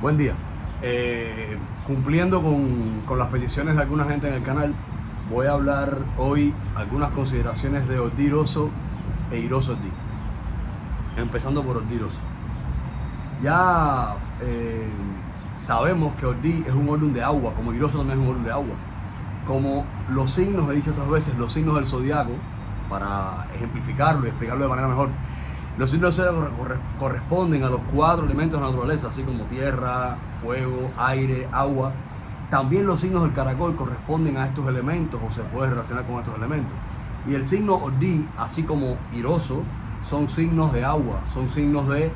Buen día. Cumpliendo con las peticiones de alguna gente en el canal, voy a hablar hoy algunas consideraciones de Ordiroso e Iroso Ordi. Empezando por Ordiroso. Ya sabemos que Ordi es un orden de agua, como Iroso también es un orden de agua. Como los signos, he dicho otras veces, los signos del zodiaco, para ejemplificarlo y explicarlo de manera mejor, los signos del zodiaco corresponden a los 4 elementos de la naturaleza, así como tierra, fuego, aire, agua. También los signos del caracol corresponden a estos elementos o se puede relacionar con estos elementos. Y el signo Ordi, así como Iroso, son signos de agua, son signos de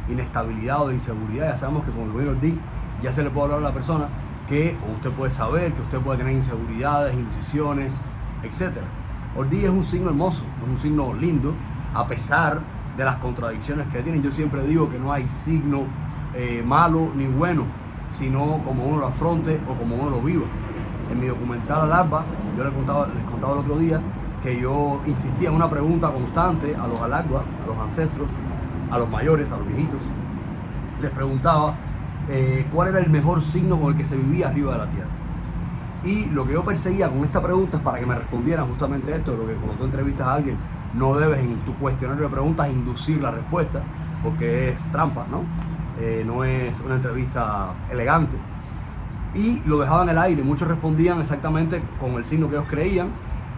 inestabilidad o de inseguridad. Ya sabemos que con el gobierno Ordi ya se le puede hablar a la persona que usted puede saber, que usted puede tener inseguridades, indecisiones, etc. Ordi es un signo hermoso, es un signo lindo, a pesar de las contradicciones que tienen. Yo siempre digo que no hay signo malo ni bueno, sino como uno lo afronte o como uno lo viva. En mi documental Al-Alba, yo les contaba el otro día que yo insistía en una pregunta constante a los Al-Alba, a los ancestros, a los mayores, a los viejitos. Les preguntaba cuál era el mejor signo con el que se vivía arriba de la tierra. Y lo que yo perseguía con esta pregunta es para que me respondieran justamente esto, lo que cuando tú entrevistas a alguien no debes en tu cuestionario de preguntas inducir la respuesta, porque es trampa, ¿no? No es una entrevista elegante. Y lo dejaban en el aire, muchos respondían exactamente con el signo que ellos creían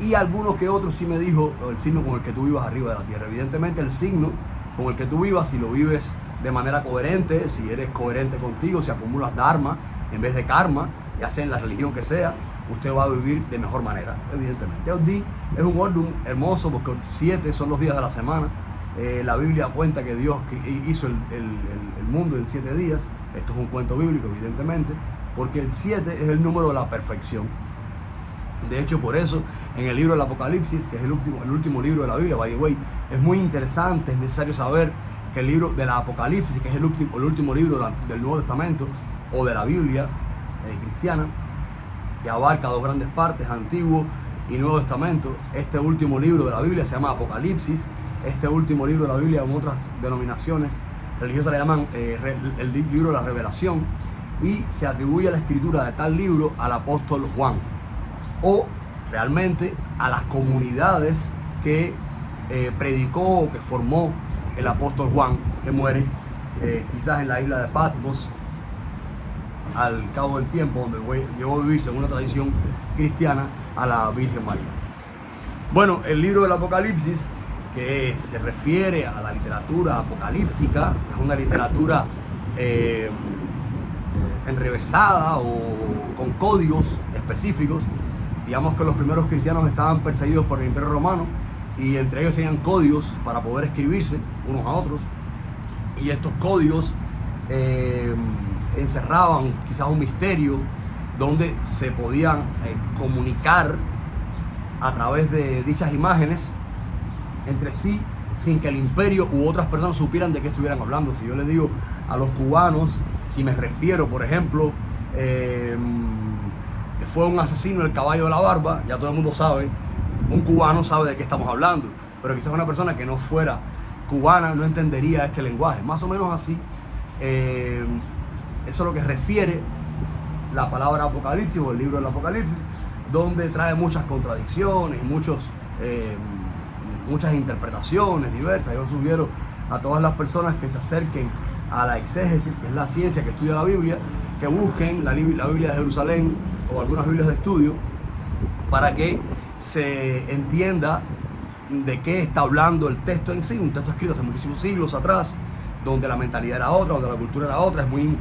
y algunos que otros sí me dijo el signo con el que tú vivas arriba de la tierra. Evidentemente el signo con el que tú vivas, si lo vives de manera coherente, si eres coherente contigo, si acumulas dharma en vez de karma, ya sea en la religión que sea, usted va a vivir de mejor manera, evidentemente. Ordi es un orden hermoso porque 7 son los días de la semana. La Biblia cuenta que Dios hizo el mundo en 7 días. Esto es un cuento bíblico, evidentemente, porque el 7 es el número de la perfección. De hecho, por eso, en el libro del Apocalipsis, que es el último libro de la Biblia, by the way, es muy interesante, es necesario saber que el libro del Apocalipsis, que es el último libro del Nuevo Testamento, o de la Biblia cristiana, que abarca 2 grandes partes, Antiguo y Nuevo Testamento. Este último libro de la Biblia se llama Apocalipsis. Este último libro de la Biblia, en otras denominaciones religiosas le llaman el libro de la Revelación, y se atribuye la escritura de tal libro al apóstol Juan, o realmente a las comunidades que predicó o que formó el apóstol Juan, que muere quizás en la isla de Patmos al cabo del tiempo, donde llegó a vivir, según la tradición cristiana, a la Virgen María. Bueno, el libro del Apocalipsis, que se refiere a la literatura apocalíptica, es una literatura enrevesada o con códigos específicos. Digamos que los primeros cristianos estaban perseguidos por el Imperio Romano y entre ellos tenían códigos para poder escribirse unos a otros, y estos códigos encerraban quizás un misterio donde se podían comunicar a través de dichas imágenes entre sí sin que el imperio u otras personas supieran de qué estuvieran hablando. Si yo le digo a los cubanos, si me refiero, por ejemplo, fue un asesino el caballo de la barba, ya todo el mundo sabe, un cubano sabe de qué estamos hablando, pero quizás una persona que no fuera cubana no entendería este lenguaje, más o menos así. Eso es lo que refiere la palabra Apocalipsis o el libro del Apocalipsis, donde trae muchas contradicciones y muchas interpretaciones diversas. Yo sugiero a todas las personas que se acerquen a la exégesis, que es la ciencia que estudia la Biblia, que busquen la Biblia de Jerusalén o algunas Biblias de estudio para que se entienda de qué está hablando el texto en sí, un texto escrito hace muchísimos siglos atrás, donde la mentalidad era otra, donde la cultura era otra. Es muy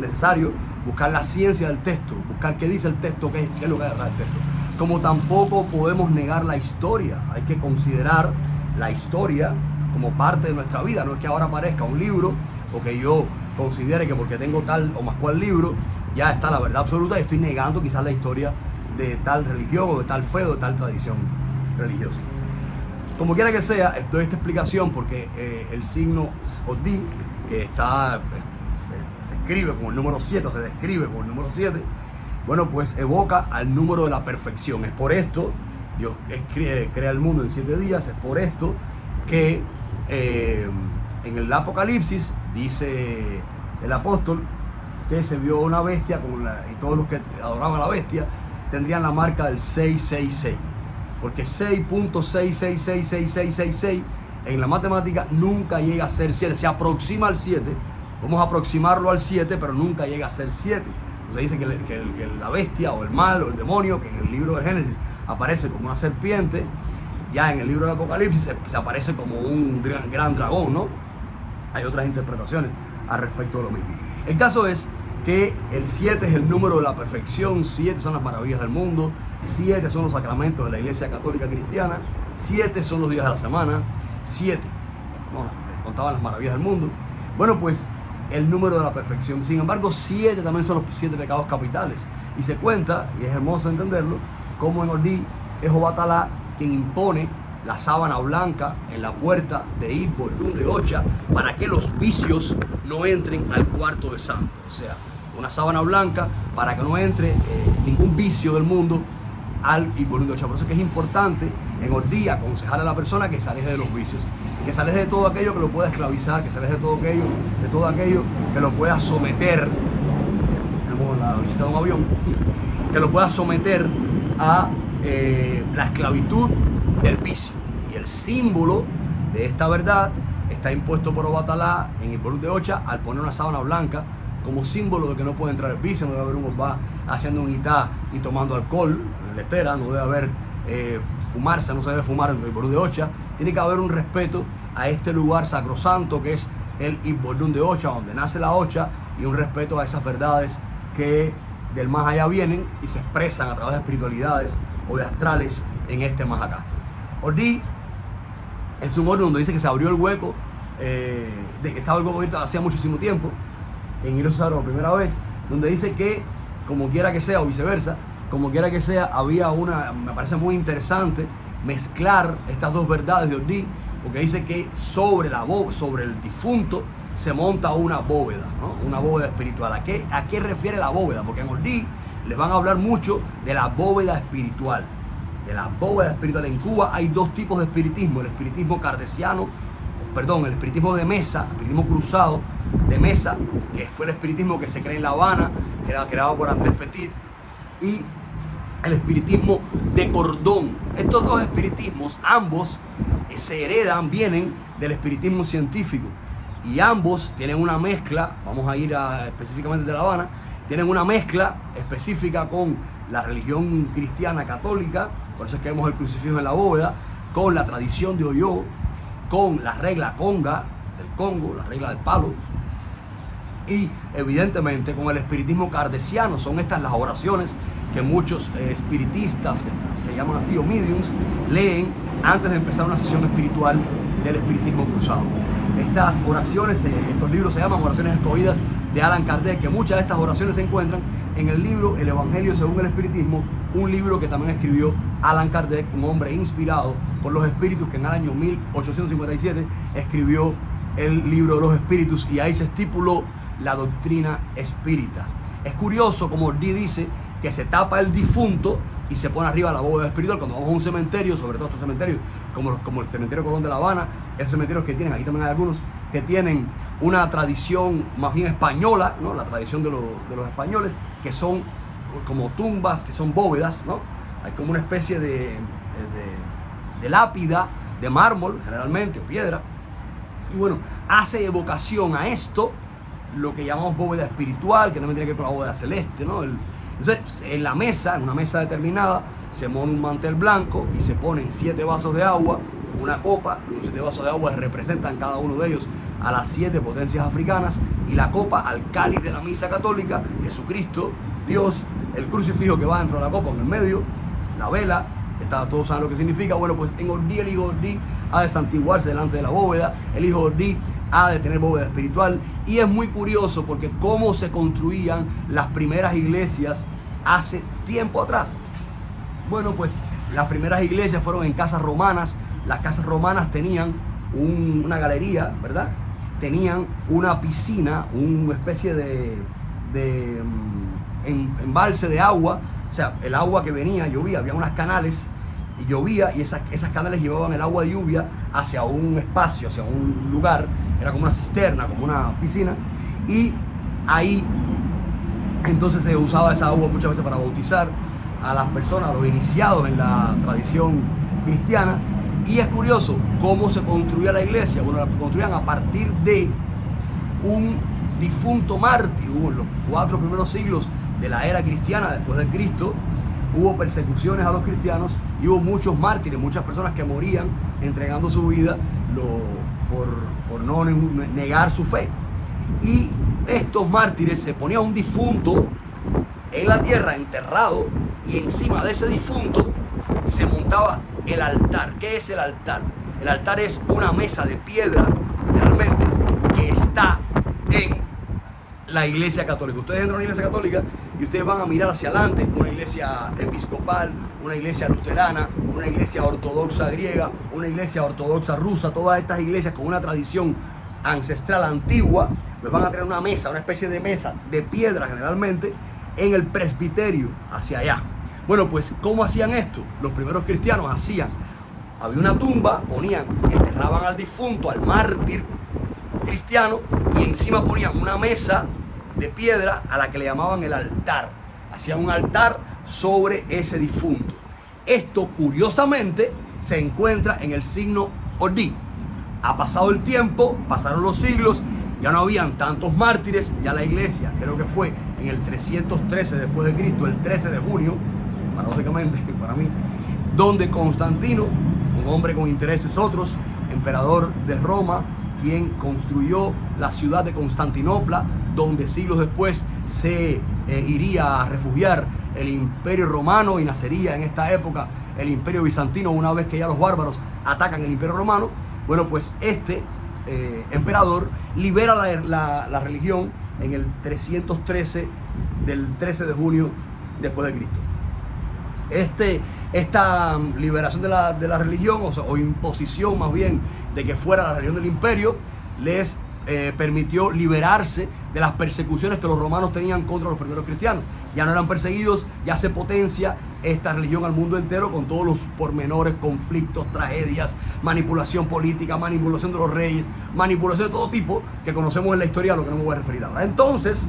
necesario buscar la ciencia del texto, buscar qué dice el texto, qué es lo que hay detrás del texto. Como tampoco podemos negar la historia, hay que considerar la historia como parte de nuestra vida. No es que ahora aparezca un libro o que yo considere que porque tengo tal o más cual libro ya está la verdad absoluta y estoy negando quizás la historia de tal religión o de tal fe o de tal tradición religiosa. Como quiera que sea, doy esta explicación porque el signo Ordi, que se escribe con el número 7, o se describe con el número 7, bueno, pues evoca al número de la perfección. Es por esto, Dios crea el mundo en 7 días, es por esto que en el Apocalipsis dice el apóstol que se vio una bestia y todos los que adoraban a la bestia tendrían la marca del 666, porque 6.6666666 en la matemática nunca llega a ser 7, se aproxima al 7, vamos a aproximarlo al 7, pero nunca llega a ser 7. Entonces dice que la bestia o el mal o el demonio, que en el libro de Génesis aparece como una serpiente, ya en el libro de Apocalipsis se aparece como un gran dragón, ¿no? Hay otras interpretaciones al respecto de lo mismo. El caso es que el 7 es el número de la perfección, 7 son las maravillas del mundo, 7 son los sacramentos de la Iglesia Católica Cristiana, 7 son los días de la semana, 7. Bueno, les contaban las maravillas del mundo. Bueno, pues el número de la perfección. Sin embargo, 7 también son los 7 pecados capitales. Y se cuenta, y es hermoso entenderlo, como en Ordí es Obatalá quien impone la sábana blanca en la puerta de Ib Bordún de Ocha para que los vicios no entren al cuarto de santo. O sea, una sábana blanca para que no entre ningún vicio del mundo al Ib Bordún de Ocha. Por eso es que es importante en Ordí aconsejarle a la persona que se aleje de los vicios, que se aleje de todo aquello que lo pueda esclavizar, que se aleje de todo aquello que lo pueda someter, como la visita de un avión, que lo pueda someter a la esclavitud del vicio. Y el símbolo de esta verdad está impuesto por Obatalá en el Bordún de Ocha al poner una sábana blanca como símbolo de que no puede entrar el vicio. No debe haber un va haciendo un itá y tomando alcohol en la estera, no debe haber fumarse, no se debe fumar dentro del Bordún de Ocha. Tiene que haber un respeto a este lugar sacrosanto que es el Ib Bordún de Ocha, donde nace la Ocha, y un respeto a esas verdades que del más allá vienen y se expresan a través de espiritualidades o de astrales en este más acá. Ordí es un orden donde dice que se abrió el hueco, estaba el hueco abierto hacía muchísimo tiempo, en Hilo Cesaro por primera vez, donde dice que, como quiera que sea, o viceversa, como quiera que sea, había me parece muy interesante mezclar estas dos verdades de Ordí, porque dice que sobre el difunto se monta una bóveda, ¿no? Una bóveda espiritual. ¿A qué refiere la bóveda? Porque en Ordí les van a hablar mucho de la bóveda espiritual. De la bóveda espiritual. En Cuba hay dos tipos de espiritismo: el espiritismo el espiritismo de mesa, el espiritismo cruzado de mesa, que fue el espiritismo que se crea en La Habana, que era creado por Andrés Petit, y el espiritismo de cordón. Estos dos espiritismos, ambos se heredan, vienen del espiritismo científico, y ambos tienen una mezcla, vamos a ir específicamente de La Habana, tienen una mezcla específica con la religión cristiana católica, por eso es que vemos el crucifijo en la bóveda, con la tradición de Oyó, con la regla conga del Congo, la regla del palo, y evidentemente con el espiritismo kardeciano. Son estas las oraciones que muchos espiritistas, que se llaman así, o mediums, leen antes de empezar una sesión espiritual del espiritismo cruzado. Estas oraciones, estos libros se llaman Oraciones Escogidas de Allan Kardec, que muchas de estas oraciones se encuentran en el libro El Evangelio según el Espiritismo, un libro que también escribió Allan Kardec, un hombre inspirado por los espíritus, que en el año 1857 escribió el libro de los espíritus, y ahí se estipuló la doctrina espírita. Es curioso como Ordí dice que se tapa el difunto y se pone arriba la bóveda espiritual. Cuando vamos a un cementerio, sobre todo estos cementerios como el cementerio Colón de La Habana, esos cementerios que tienen, aquí también hay algunos que tienen una tradición más bien española, ¿no? La tradición de los españoles, que son como tumbas, que son bóvedas, ¿no? Hay como una especie de lápida de mármol, generalmente, o piedra, y bueno, hace evocación a esto, lo que llamamos bóveda espiritual, que también tiene que ver con la bóveda celeste, ¿no? Entonces, en la mesa, en una mesa determinada, se pone un mantel blanco y se ponen 7 vasos de agua, una copa. Los 7 vasos de agua representan cada uno de ellos a las 7 potencias africanas, y la copa al cáliz de la misa católica, Jesucristo, Dios, el crucifijo que va dentro de la copa en el medio, la vela, todos saben lo que significa. Bueno, pues en Ordí el hijo de Ordí ha de santiguarse delante de la bóveda, el hijo de Ordí ha de tener bóveda espiritual. Y es muy curioso porque cómo se construían las primeras iglesias hace tiempo atrás. Bueno, pues las primeras iglesias fueron en casas romanas. Las casas romanas tenían una galería, ¿verdad? Tenían una piscina, una especie de embalse de agua. O sea, el agua que venía, llovía, había unas canales, y llovía, y esas canales llevaban el agua de lluvia hacia un espacio, hacia un lugar, era como una cisterna, como una piscina, y ahí Entonces se usaba esa agua muchas veces para bautizar a las personas, a los iniciados en la tradición cristiana. Y es curioso cómo se construía la iglesia. Bueno, la construían a partir de un difunto mártir. Hubo en los 4 primeros siglos de la era cristiana, después de Cristo, hubo persecuciones a los cristianos y hubo muchos mártires, muchas personas que morían entregando su vida por no negar su fe. Y estos mártires, se ponía un difunto en la tierra enterrado, y encima de ese difunto se montaba el altar. ¿Qué es el altar? El altar es una mesa de piedra, realmente, que está en la iglesia católica. Ustedes entran a una iglesia católica y ustedes van a mirar hacia adelante una iglesia episcopal, una iglesia luterana, una iglesia ortodoxa griega, una iglesia ortodoxa rusa. Todas estas iglesias con una tradición ancestral antigua, pues van a tener una mesa, una especie de mesa de piedra generalmente, en el presbiterio hacia allá. Bueno, pues ¿cómo hacían esto? Los primeros cristianos había una tumba, enterraban al difunto, al mártir cristiano, y encima ponían una mesa de piedra a la que le llamaban el altar. Hacían un altar sobre ese difunto. Esto, curiosamente, se encuentra en el signo Odí. Ha pasado el tiempo, pasaron los siglos, ya no habían tantos mártires. Ya la iglesia, creo que fue en el 313 después de Cristo, el 13 de junio, paradójicamente para mí, donde Constantino, un hombre con intereses otros, emperador de Roma, quien construyó la ciudad de Constantinopla, donde siglos después se iría a refugiar el Imperio Romano y nacería en esta época el Imperio Bizantino, una vez que ya los bárbaros atacan el Imperio Romano. Bueno, pues este emperador libera la religión en el 313 del 13 de junio después de Cristo. Esta liberación de la religión, o imposición más bien de que fuera la religión del imperio, les permitió liberarse de las persecuciones que los romanos tenían contra los primeros cristianos. Ya no eran perseguidos, ya se potencia esta religión al mundo entero, con todos los pormenores, conflictos, tragedias, manipulación política, manipulación de los reyes, manipulación de todo tipo que conocemos en la historia, a lo que no me voy a referir ahora. Entonces,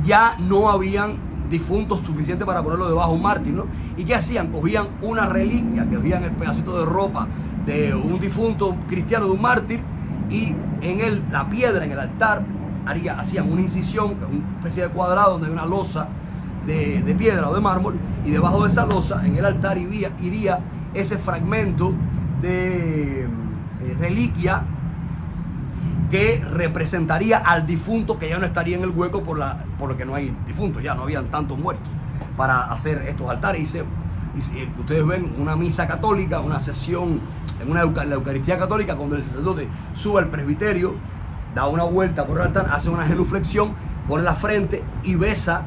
ya no habían difuntos suficientes para ponerlo debajo de un mártir, ¿no? ¿Y qué hacían? Cogían una reliquia, que cogían el pedacito de ropa de un difunto cristiano, de un mártir, y en la piedra, en el altar, hacían una incisión, que es una especie de cuadrado donde hay una losa de piedra o de mármol, y debajo de esa losa, en el altar, iría ese fragmento de reliquia que representaría al difunto, que ya no estaría en el hueco por lo que no hay difuntos, ya no habían tantos muertos para hacer estos altares. Y ustedes ven una misa católica, una sesión en la Eucaristía católica, cuando el sacerdote sube al presbiterio, da una vuelta por el altar, hace una genuflexión, pone la frente y besa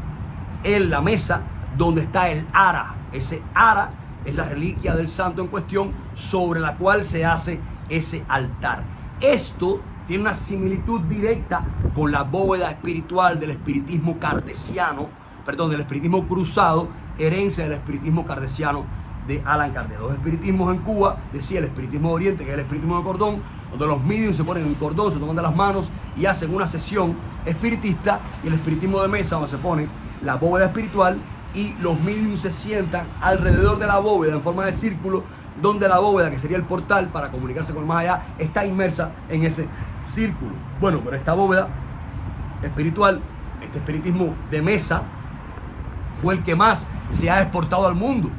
en la mesa donde está el ara. Ese ara es la reliquia del santo en cuestión, sobre la cual se hace ese altar. Esto tiene una similitud directa con la bóveda espiritual del espiritismo del espiritismo cruzado, herencia del espiritismo kardeciano de Allan Kardec. Los espiritismos en Cuba, decía el espiritismo de Oriente, que es el espiritismo de cordón, donde los mediums se ponen en cordón, se toman de las manos y hacen una sesión espiritista, y el espiritismo de mesa, donde se pone la bóveda espiritual y los mediums se sientan alrededor de la bóveda en forma de círculo, donde la bóveda, que sería el portal para comunicarse con el más allá, está inmersa en ese círculo. Bueno, pero esta bóveda espiritual, este espiritismo de mesa, fue el que más se ha exportado al mundo.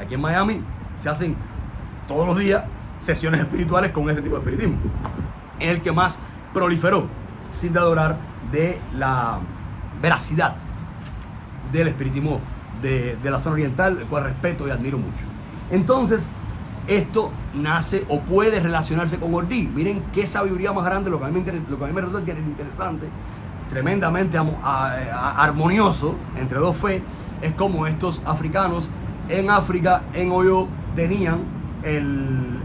Aquí en Miami se hacen todos los días sesiones espirituales con este tipo de espiritismo. Es el que más proliferó, sin adorar de la veracidad del espiritismo de la zona oriental, el cual respeto y admiro mucho. Entonces, esto nace o puede relacionarse con Ordí. Miren qué sabiduría más grande, lo que a mí me resulta que es interesante, tremendamente armonioso entre dos fe, es como estos africanos en África, en Oyo, tenían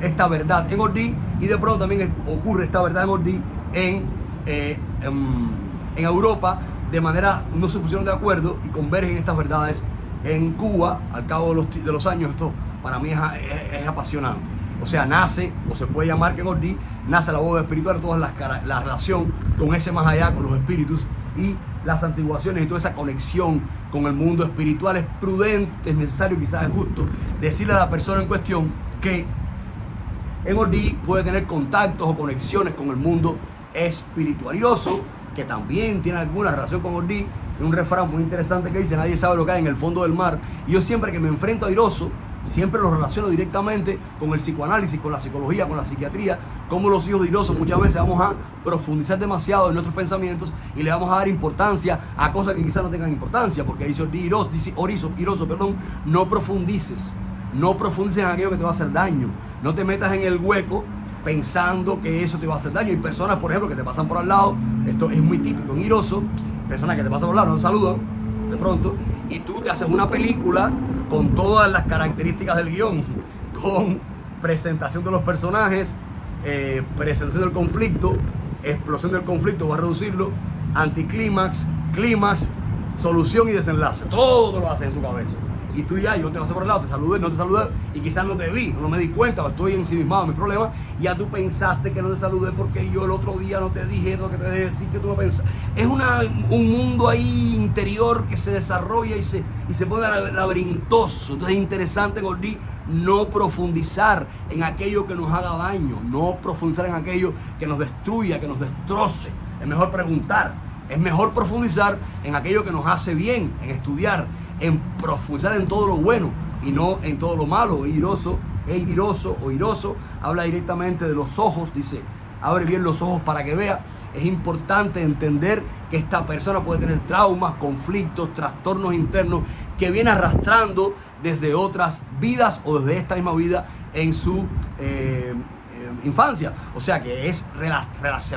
esta verdad en Ordí, y de pronto también ocurre esta verdad en Ordí en Europa. De manera, no se pusieron de acuerdo y convergen estas verdades en Cuba al cabo de los años. Esto para mí es apasionante. O sea, nace, o se puede llamar que en Ordí nace la bóveda espiritual, toda la relación con ese más allá, con los espíritus, y las santiguaciones y toda esa conexión con el mundo espiritual, es prudente, es necesario, quizás es justo, decirle a la persona en cuestión que en Ordí puede tener contactos o conexiones con el mundo espiritual. Iroso, que también tiene alguna relación con Ordí, es un refrán muy interesante que dice: nadie sabe lo que hay en el fondo del mar. Y yo siempre que me enfrento a Iroso, siempre lo relaciono directamente con el psicoanálisis, con la psicología, con la psiquiatría, como los hijos de Iroso muchas veces vamos a profundizar demasiado en nuestros pensamientos y le vamos a dar importancia a cosas que quizás no tengan importancia, porque dice Iroso, no profundices en aquello que te va a hacer daño, no te metas en el hueco pensando que eso te va a hacer daño. Hay personas, por ejemplo, que te pasan por al lado, esto es muy típico en Iroso, personas que te pasan por al lado, no te saludan de pronto, y tú te haces una película con todas las características del guión, con presentación de los personajes, presentación del conflicto, explosión del conflicto, voy a reducirlo, anticlímax, clímax, solución y desenlace. Todo lo haces en tu cabeza. Y tú ya, yo te pasé por el lado, te saludé, no te saludé, y quizás no te vi, no me di cuenta, o estoy ensimismado en mi problema, ya tú pensaste que no te saludé porque yo el otro día no te dije lo que te dejé decir que tú no pensas. Es un mundo ahí interior que se desarrolla y se pone laberintoso. Entonces es interesante, Gordí, no profundizar en aquello que nos haga daño, no profundizar en aquello que nos destruya, que nos destroce. Es mejor preguntar, es mejor profundizar en aquello que nos hace bien, en estudiar, en profundizar en todo lo bueno y no en todo lo malo. Iroso habla directamente de los ojos, dice: abre bien los ojos para que vea. Es importante entender que esta persona puede tener traumas, conflictos, trastornos internos que viene arrastrando desde otras vidas o desde esta misma vida en su infancia. O sea que se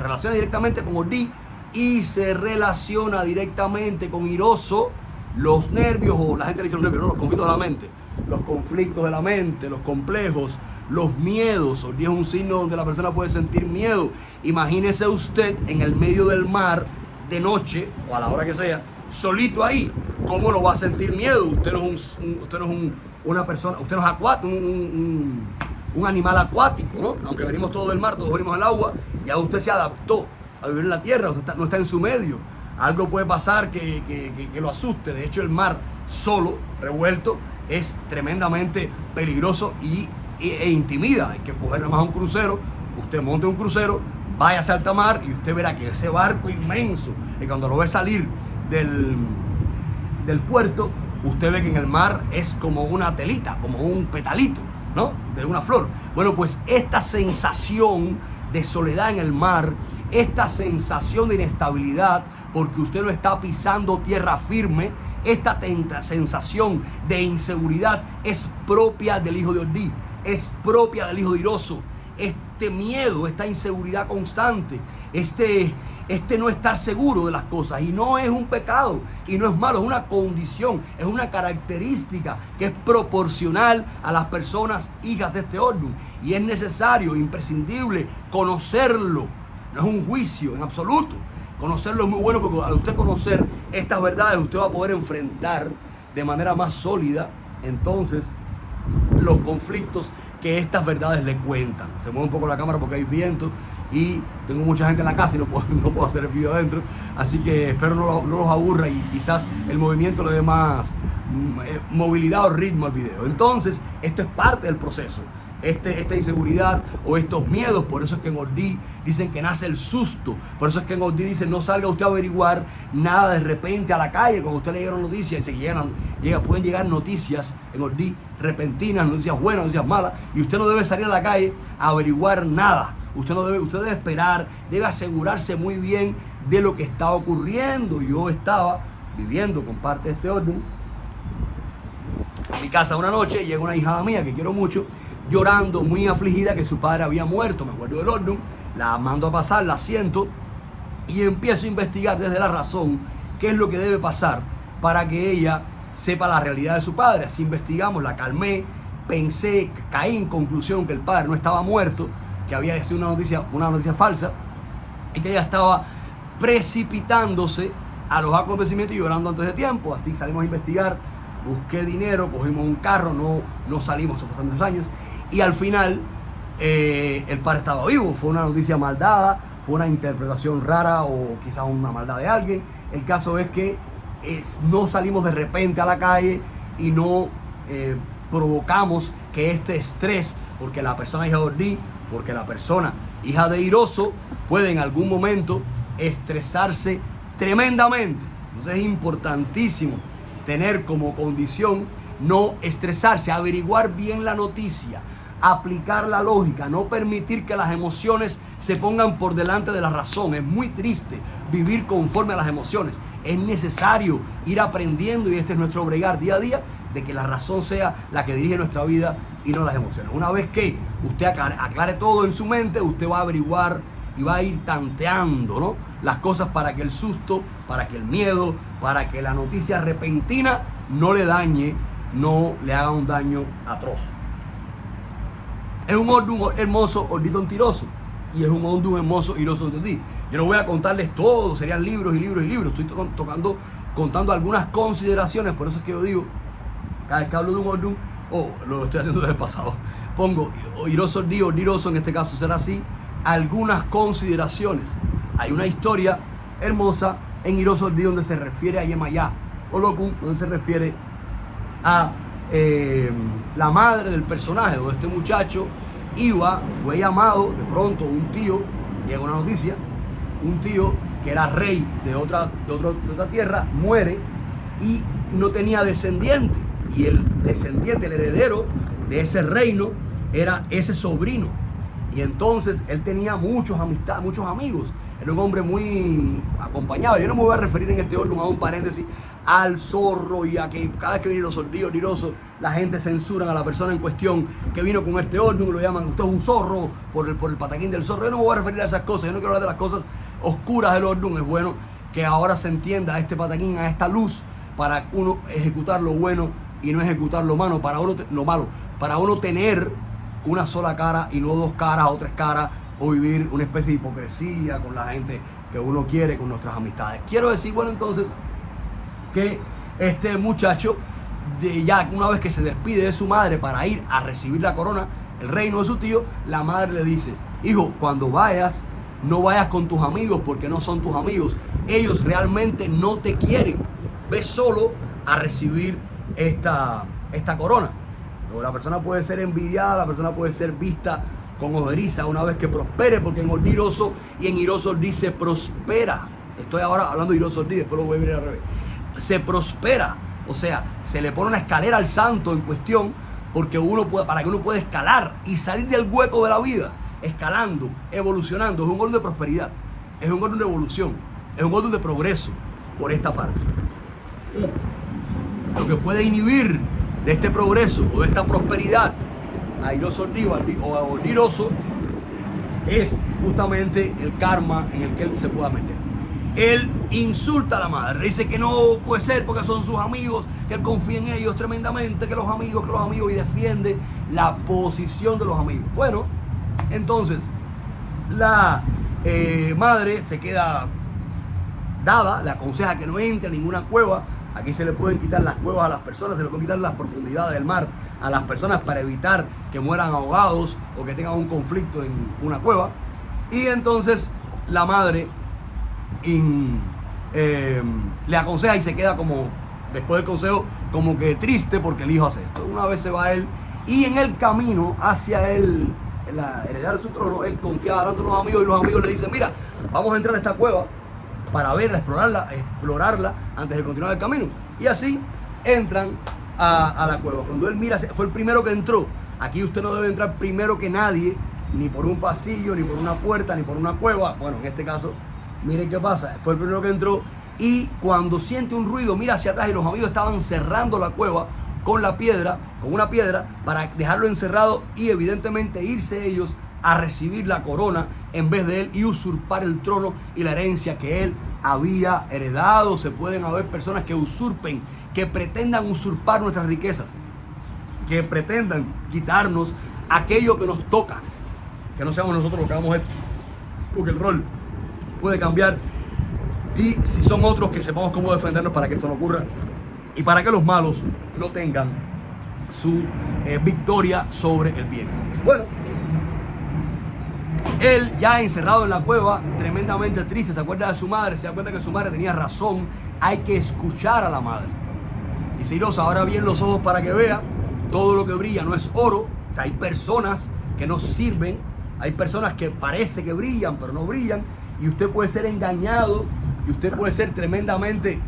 relaciona directamente con Ordí y se relaciona directamente con Iroso. Los nervios, o la gente le dice los nervios, no, los conflictos de la mente. Los conflictos de la mente, los complejos, los miedos. Ordí es un signo donde la persona puede sentir miedo. Imagínese usted en el medio del mar de noche o a la hora que sea, solito ahí. ¿Cómo no va a sentir miedo? Usted no es una persona, usted no es acuático, un animal acuático, ¿no? Aunque venimos todos del mar, todos venimos del agua, ya usted se adaptó a vivir en la tierra, usted no está en su medio. Algo puede pasar que lo asuste. De hecho, el mar solo, revuelto, es tremendamente peligroso e intimida. Hay que coger nada más un crucero. Usted monte un crucero, vaya a alta mar y usted verá que ese barco inmenso, y cuando lo ve salir del puerto, usted ve que en el mar es como una telita, como un petalito, ¿no? De una flor. Bueno, pues esta sensación de soledad en el mar, esta sensación de inestabilidad, porque usted no está pisando tierra firme, esta sensación de inseguridad es propia del hijo de Ordí, es propia del hijo de Iroso. Este miedo, esta inseguridad constante, este no estar seguro de las cosas, y no es un pecado y no es malo, es una condición, es una característica que es proporcional a las personas hijas de este orden, y es necesario, imprescindible conocerlo. No es un juicio en absoluto. Conocerlo es muy bueno, porque al usted conocer estas verdades, usted va a poder enfrentar de manera más sólida entonces los conflictos que estas verdades le cuentan. Se mueve un poco la cámara porque hay viento y tengo mucha gente en la casa y no puedo hacer el video adentro, así que espero no los aburra y quizás el movimiento le dé más movilidad o ritmo al video. Entonces, esto es parte del proceso. Esta inseguridad o estos miedos, por eso es que en Ordí dicen que nace el susto, por eso es que en Ordí dicen: no salga usted a averiguar nada de repente a la calle. Cuando usted le llegan noticias, pueden llegar noticias en Ordí repentinas, noticias buenas, noticias malas, y usted no debe salir a la calle a averiguar nada. Usted debe esperar, debe asegurarse muy bien de lo que está ocurriendo. Yo estaba viviendo con parte de este orden en mi casa una noche, y llega una hijada mía que quiero mucho, llorando, muy afligida, que su padre había muerto. Me acuerdo del orden, la mando a pasar, la siento y empiezo a investigar desde la razón qué es lo que debe pasar para que ella sepa la realidad de su padre. Así investigamos, la calmé, pensé, caí en conclusión que el padre no estaba muerto, que había sido una noticia falsa, y que ella estaba precipitándose a los acontecimientos y llorando antes de tiempo. Así salimos a investigar, busqué dinero, cogimos un carro, no salimos, esto fue hace muchos años, y al final el padre estaba vivo. Fue una noticia mal dada, fue una interpretación rara o quizás una maldad de alguien. El caso es que no salimos de repente a la calle y no provocamos que este estrés, porque la persona hija de Ordí, porque la persona hija de Iroso puede en algún momento estresarse tremendamente. Entonces es importantísimo tener como condición no estresarse, averiguar bien la noticia, aplicar la lógica, no permitir que las emociones se pongan por delante de la razón. Es muy triste vivir conforme a las emociones. Es necesario ir aprendiendo, y este es nuestro bregar día a día, de que la razón sea la que dirige nuestra vida y no las emociones. Una vez que usted aclare todo en su mente, usted va a averiguar y va a ir tanteando, ¿no?, las cosas para que el susto, para que el miedo, para que la noticia repentina no le dañe, no le haga un daño atroz. Es un Ordú hermoso, Ordito mentiroso, y es un Ordú hermoso, Iroso entendí. Yo no voy a contarles todo, serían libros y libros y libros. Estoy contando algunas consideraciones, por eso es que yo digo, cada vez que hablo de un Ordú, lo estoy haciendo desde el pasado, pongo Iroso Ordí, Ordiroso, en este caso será así, algunas consideraciones. Hay una historia hermosa en Iroso Ordí donde se refiere a Yemayá, o Locum, donde se refiere a la madre del personaje, donde este muchacho fue llamado, de pronto un tío, llega una noticia, un tío que era rey de otra tierra, muere y no tenía descendiente, y el descendiente, el heredero de ese reino era ese sobrino, y entonces él tenía muchos amigos, era un hombre muy acompañado. Yo no me voy a referir en este orden, a un paréntesis, al zorro, y a que cada vez que viene los Ordirosos, la gente censura a la persona en cuestión que vino con este orden y lo llaman, usted es un zorro por el pataquín del zorro. Yo no me voy a referir a esas cosas, yo no quiero hablar de las cosas oscuras del orden. Es bueno que ahora se entienda a este pataquín, a esta luz, para uno ejecutar lo bueno y no ejecutar lo malo, para uno tener una sola cara y no dos caras o tres caras, o vivir una especie de hipocresía con la gente que uno quiere, con nuestras amistades. Quiero decir, bueno, entonces, que este muchacho, ya una vez que se despide de su madre para ir a recibir la corona, el reino de su tío, la madre le dice: hijo, cuando vayas, no vayas con tus amigos, porque no son tus amigos, ellos realmente no te quieren, ve solo a recibir esta corona. Luego, la persona puede ser envidiada, la persona puede ser vista con ojeriza una vez que prospere, porque en Ordiroso y en Iroso Ordí se prospera. Estoy ahora hablando de Iroso Ordí, después lo voy a ver al revés. Se prospera, o sea, se le pone una escalera al santo en cuestión, porque para que uno pueda escalar y salir del hueco de la vida, escalando, evolucionando. Es un orden de prosperidad, es un orden de evolución, es un orden de progreso por esta parte. Lo que puede inhibir de este progreso o de esta prosperidad a Iroso Ordí o a Ordiroso es justamente el karma en el que él se pueda meter. Él insulta a la madre, dice que no puede ser porque son sus amigos, que él confía en ellos tremendamente, que los amigos, y defiende la posición de los amigos. Bueno, entonces la madre se queda dada, le aconseja que no entre a ninguna cueva. Aquí se le pueden quitar las cuevas a las personas, se le pueden quitar las profundidades del mar a las personas para evitar que mueran ahogados o que tengan un conflicto en una cueva. Y entonces la madre le aconseja y se queda como, después del consejo, como que triste porque el hijo hace esto. Una vez se va él, y en el camino hacia él, heredar su trono, él confiaba tanto en los amigos, y los amigos le dicen: mira, vamos a entrar a esta cueva para verla, explorarla antes de continuar el camino. Y así entran a la cueva. Cuando él mira, fue el primero que entró. Aquí usted no debe entrar primero que nadie, ni por un pasillo, ni por una puerta, ni por una cueva. Bueno, en este caso, miren qué pasa. Fue el primero que entró, y cuando siente un ruido, mira hacia atrás, y los amigos estaban cerrando la cueva con una piedra, para dejarlo encerrado y evidentemente irse ellos a recibir la corona en vez de él y usurpar el trono y la herencia que él había heredado. Se pueden haber personas que usurpen, que pretendan usurpar nuestras riquezas, que pretendan quitarnos aquello que nos toca, que no seamos nosotros los que hagamos esto, porque el rol puede cambiar, y si son otros, que sepamos cómo defendernos para que esto no ocurra y para que los malos no tengan su victoria sobre el bien. Bueno, Él, ya encerrado en la cueva, tremendamente triste, se acuerda de su madre, se da cuenta que su madre tenía razón. Hay que escuchar a la madre. Dice Iroso, ahora bien los ojos para que vea, todo lo que brilla no es oro. O sea, hay personas que no sirven, hay personas que parece que brillan, pero no brillan, y usted puede ser engañado, y usted puede ser tremendamente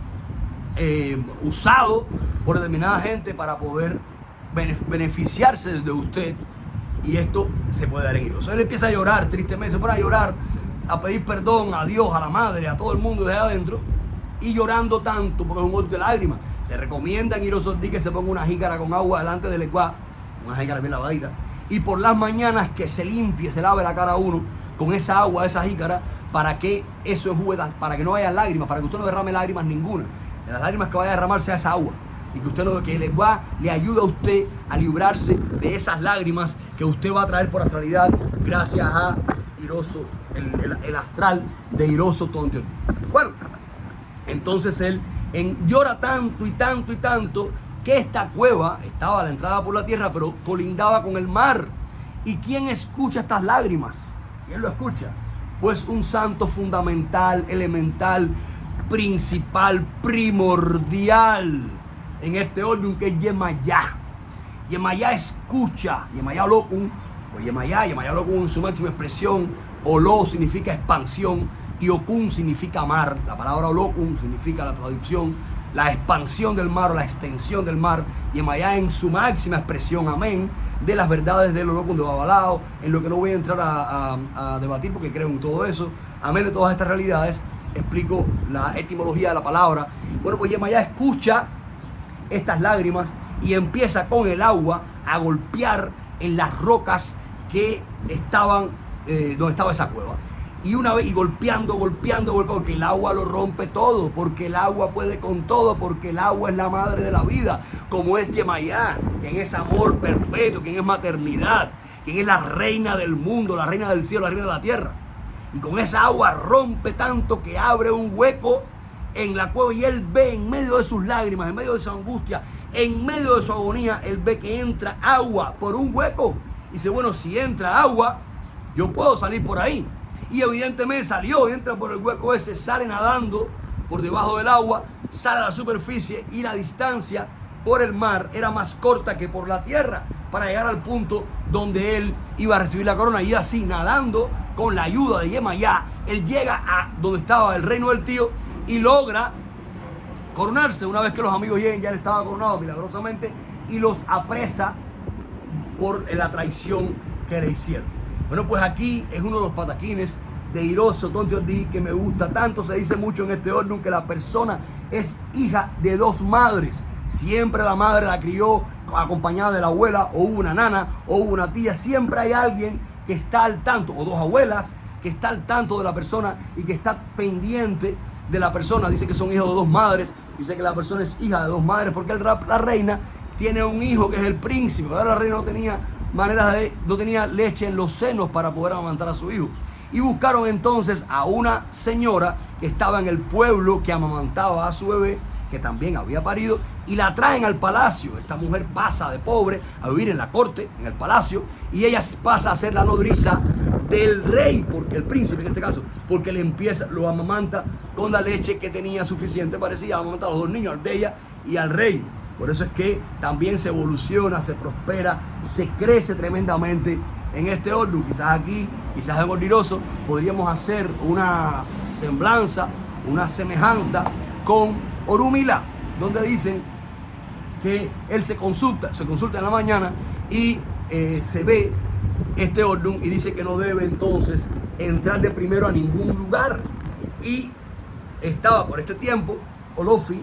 usado por determinada gente para poder beneficiarse de usted. Y esto se puede dar en Iroso. Él empieza a llorar tristemente, se pone a llorar, a pedir perdón a Dios, a la madre, a todo el mundo desde adentro, y llorando tanto porque es un golpe de lágrimas. Se recomienda en Iroso Ordiz que se ponga una jícara con agua delante del ecuá, una jícara bien lavadita, y por las mañanas que se limpie, se lave la cara uno con esa agua, esa jícara, para que eso enjugue, para que no haya lágrimas, para que usted no derrame lágrimas ninguna. De las lágrimas que vaya a derramar sea esa agua. Y que usted que el ecuá le ayude a usted a librarse de esas lágrimas que usted va a traer por astralidad gracias a Iroso, el astral de Iroso Tonti Ordiz. Bueno, entonces él llora tanto y tanto y tanto que esta cueva estaba a la entrada por la tierra, pero colindaba con el mar. ¿Y quién escucha estas lágrimas? ¿Quién lo escucha? Pues un santo fundamental, elemental, principal, primordial en este orden, que es Yemayá. Yemayá escucha, Yemayá Olokun, o Yemayá Olokun en su máxima expresión. Olo significa expansión y Okun significa mar. La palabra Olokun significa la traducción, la expansión del mar o la extensión del mar. Yemayá en su máxima expresión, amén, de las verdades del Olokun de Babalao, en lo que no voy a entrar a debatir porque creo en todo eso. Amén de todas estas realidades. Explico la etimología de la palabra. Bueno, pues Yemayá escucha estas lágrimas y empieza con el agua a golpear en las rocas que estaban donde estaba esa cueva. Y una vez, y golpeando, porque el agua lo rompe todo, porque el agua puede con todo, porque el agua es la madre de la vida, como es Yemayá, quien es amor perpetuo, quien es maternidad, quien es la reina del mundo, la reina del cielo, la reina de la tierra. Y con esa agua rompe tanto que abre un hueco en la cueva, y él ve en medio de sus lágrimas, en medio de su angustia, en medio de su agonía, él ve que entra agua por un hueco. Y dice, bueno, si entra agua, yo puedo salir por ahí. Y evidentemente salió, entra por el hueco ese, sale nadando por debajo del agua, sale a la superficie, y la distancia por el mar era más corta que por la tierra para llegar al punto donde él iba a recibir la corona. Y así, nadando con la ayuda de Yemayá, él llega a donde estaba el reino del tío y logra coronarse. Una vez que los amigos lleguen, ya él estaba coronado milagrosamente y los apresa por la traición que le hicieron. Bueno, pues aquí es uno de los pataquines de Iroso Tonti Ordiz que me gusta tanto. Se dice mucho en este orden que la persona es hija de dos madres. Siempre la madre la crió acompañada de la abuela, o una nana, o una tía. Siempre hay alguien que está al tanto, o dos abuelas, que está al tanto de la persona y que está pendiente de la persona. Dice que son hijos de dos madres. Dice que la persona es hija de dos madres porque la reina tiene un hijo que es el príncipe. Pero la reina no tenía leche en los senos para poder amamantar a su hijo. Y buscaron entonces a una señora que estaba en el pueblo, que amamantaba a su bebé, que también había parido, y la traen al palacio. Esta mujer pasa de pobre a vivir en la corte, en el palacio, y ella pasa a ser la nodriza del rey, porque el príncipe en este caso, porque lo amamanta con la leche que tenía suficiente, parecía amamantar a los dos niños, al de ella y al rey. Por eso es que también se evoluciona, se prospera, se crece tremendamente en este orden. Quizás aquí, quizás en Ordiroso, podríamos hacer una semblanza, una semejanza con Orumila, donde dicen que él se consulta en la mañana y se ve este orden y dice que no debe entonces entrar de primero a ningún lugar. Y estaba por este tiempo Olofi,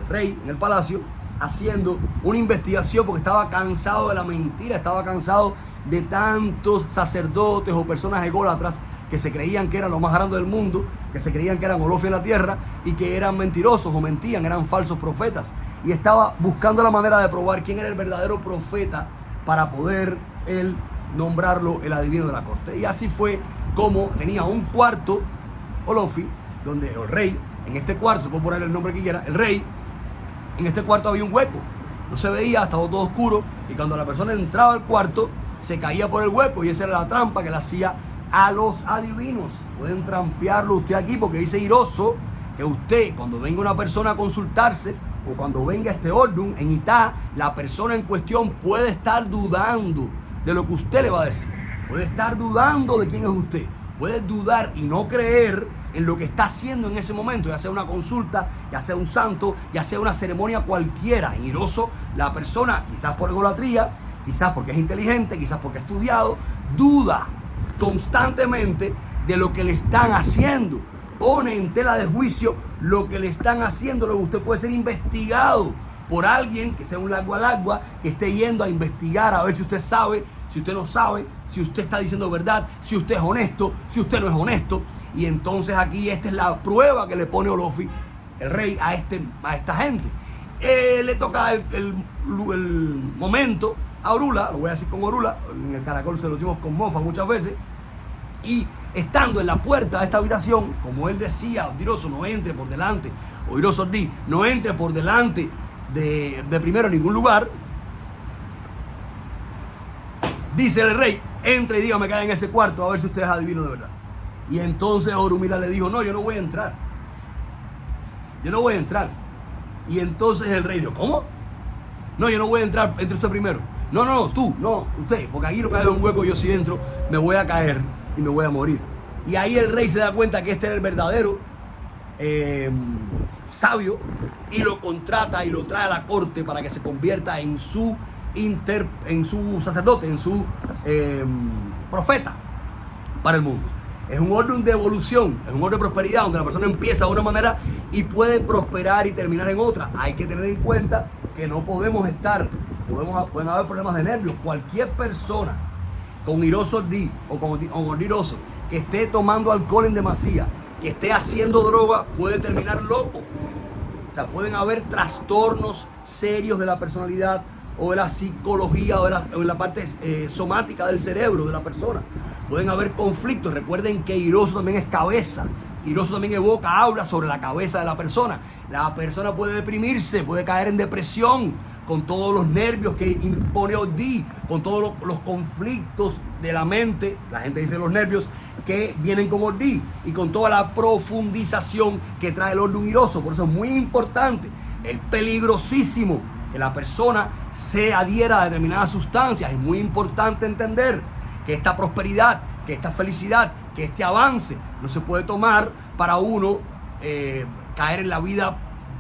el rey, en el palacio, haciendo una investigación porque estaba cansado de la mentira, estaba cansado de tantos sacerdotes o personas ególatras que se creían que eran lo más grande del mundo, que se creían que eran Olofi en la tierra y que eran mentirosos o mentían, eran falsos profetas. Y estaba buscando la manera de probar quién era el verdadero profeta para poder él nombrarlo el adivino de la corte. Y así fue como tenía un cuarto Olofi, donde el rey, en este cuarto, se puede poner el nombre que quiera, el rey, en este cuarto había un hueco, no se veía, estaba todo oscuro, y cuando la persona entraba al cuarto, se caía por el hueco, y esa era la trampa que le hacía a los adivinos. Pueden trampearlo usted aquí porque dice Iroso que usted, cuando venga una persona a consultarse o cuando venga este Ordun en Itá, la persona en cuestión puede estar dudando de lo que usted le va a decir. Puede estar dudando de quién es usted. Puede dudar y no creer en lo que está haciendo en ese momento, ya sea una consulta, ya sea un santo, ya sea una ceremonia cualquiera. En Iroso, la persona, quizás por egolatría, quizás porque es inteligente, quizás porque ha estudiado, duda constantemente de lo que le están haciendo. Pone en tela de juicio lo que le están haciendo. Luego usted puede ser investigado por alguien que sea un lagua, que esté yendo a investigar a ver si usted sabe, si usted no sabe, si usted está diciendo verdad, si usted es honesto, si usted no es honesto. Y entonces aquí esta es la prueba que le pone Olofi, el rey, a esta gente. Le toca el momento a Orula, lo voy a decir con Orula, en el Caracol se lo decimos con mofa muchas veces, y estando en la puerta de esta habitación, como él decía, Odiroso no entre por delante, o Iroso Di no entre por delante de primero en ningún lugar, dice el rey, entre y dígame que hay en ese cuarto a ver si usted es adivino de verdad. Y entonces Orumila le dijo, no, yo no voy a entrar, yo no voy a entrar. Y entonces el rey dijo, ¿cómo? No, yo no voy a entrar, entre usted primero. No, tú, no, usted, porque aquí no cae un hueco, yo si entro me voy a caer y me voy a morir. Y ahí el rey se da cuenta que este era el verdadero sabio y lo contrata y lo trae a la corte para que se convierta en su sacerdote, en su profeta para el mundo. Es un orden de evolución, es un orden de prosperidad donde la persona empieza de una manera y puede prosperar y terminar en otra. Hay que tener en cuenta que no podemos estar, pueden haber problemas de nervios. Cualquier persona con Iroso Di o con Iroso que esté tomando alcohol en demasía, que esté haciendo droga, puede terminar loco. O sea, pueden haber trastornos serios de la personalidad o de la psicología o de la parte somática del cerebro de la persona. Pueden haber conflictos. Recuerden que Iroso también es cabeza. Iroso también evoca, habla sobre la cabeza de la persona. La persona puede deprimirse, puede caer en depresión con todos los nervios que impone Odi, con todos los conflictos de la mente, la gente dice los nervios, que vienen con Odi, y con toda la profundización que trae el Ordun Iroso. Por eso es muy importante, es peligrosísimo que la persona se adhiera a determinadas sustancias. Es muy importante entender que esta prosperidad, que esta felicidad, que este avance no se puede tomar para uno caer en la vida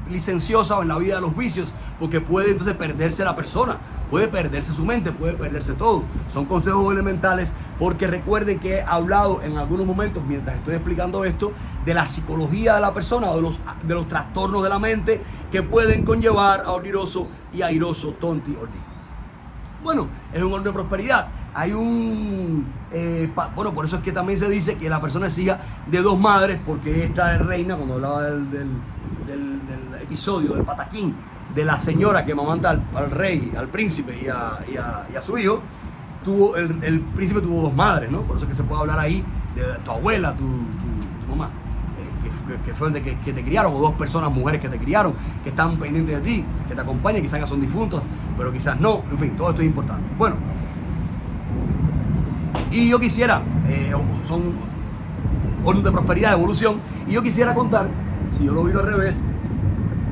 licenciosa o en la vida de los vicios, porque puede entonces perderse la persona, puede perderse su mente, puede perderse todo. Son consejos elementales, porque recuerden que he hablado en algunos momentos mientras estoy explicando esto de la psicología de la persona, de los trastornos de la mente que pueden conllevar a Odiroso y a Iroso Tonti Ordi. Bueno, es un orden de prosperidad. Hay por eso es que también se dice que la persona es hija de dos madres, porque esta es reina, cuando hablaba del episodio del pataquín, de la señora que amamanta al rey, al príncipe y a su hijo, el príncipe tuvo dos madres, ¿no? Por eso es que se puede hablar ahí de tu abuela, tu mamá, que fue que te criaron, o dos personas, mujeres que te criaron, que están pendientes de ti, que te acompañan, quizás son difuntos, pero quizás no. En fin, todo esto es importante. Bueno, y yo quisiera, son orden de prosperidad, de evolución, y yo quisiera contar, si yo lo vi al revés,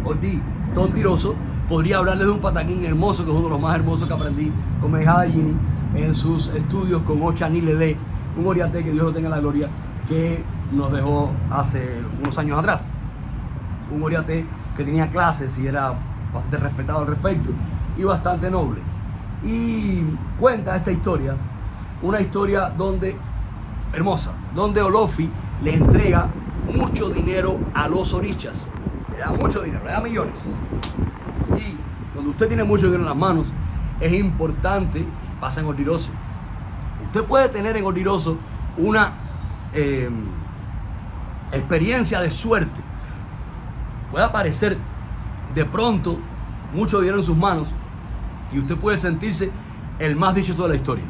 Ordi Tontiroso, podría hablarles de un pataquín hermoso, que es uno de los más hermosos que aprendí con Mejada Gini en sus estudios con Ochani Lede, un oriate que Dios lo tenga en la gloria, que nos dejó hace unos años atrás. Un oriate que tenía clases y era bastante respetado al respecto y bastante noble. Y cuenta esta historia, una historia hermosa, donde Olofi le entrega mucho dinero a los orichas. Le da mucho dinero, le da millones. Y cuando usted tiene mucho dinero en las manos, es importante, pasa en Odiroso. Usted puede tener en Odiroso una experiencia de suerte. Puede aparecer de pronto mucho dinero en sus manos y usted puede sentirse el más dichoso de la historia.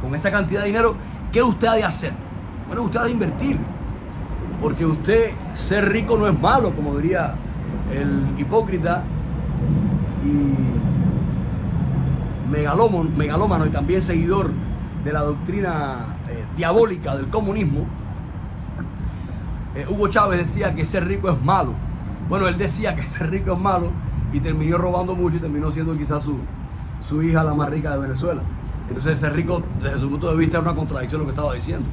Con esa cantidad de dinero, ¿qué usted ha de hacer? Bueno, usted ha de invertir, porque ser rico no es malo, como diría el hipócrita y megalómano y también seguidor de la doctrina diabólica del comunismo, Hugo Chávez decía que ser rico es malo. Bueno, él decía que ser rico es malo y terminó robando mucho y terminó siendo quizás su hija la más rica de Venezuela. Entonces ser rico desde su punto de vista es una contradicción lo que estaba diciendo.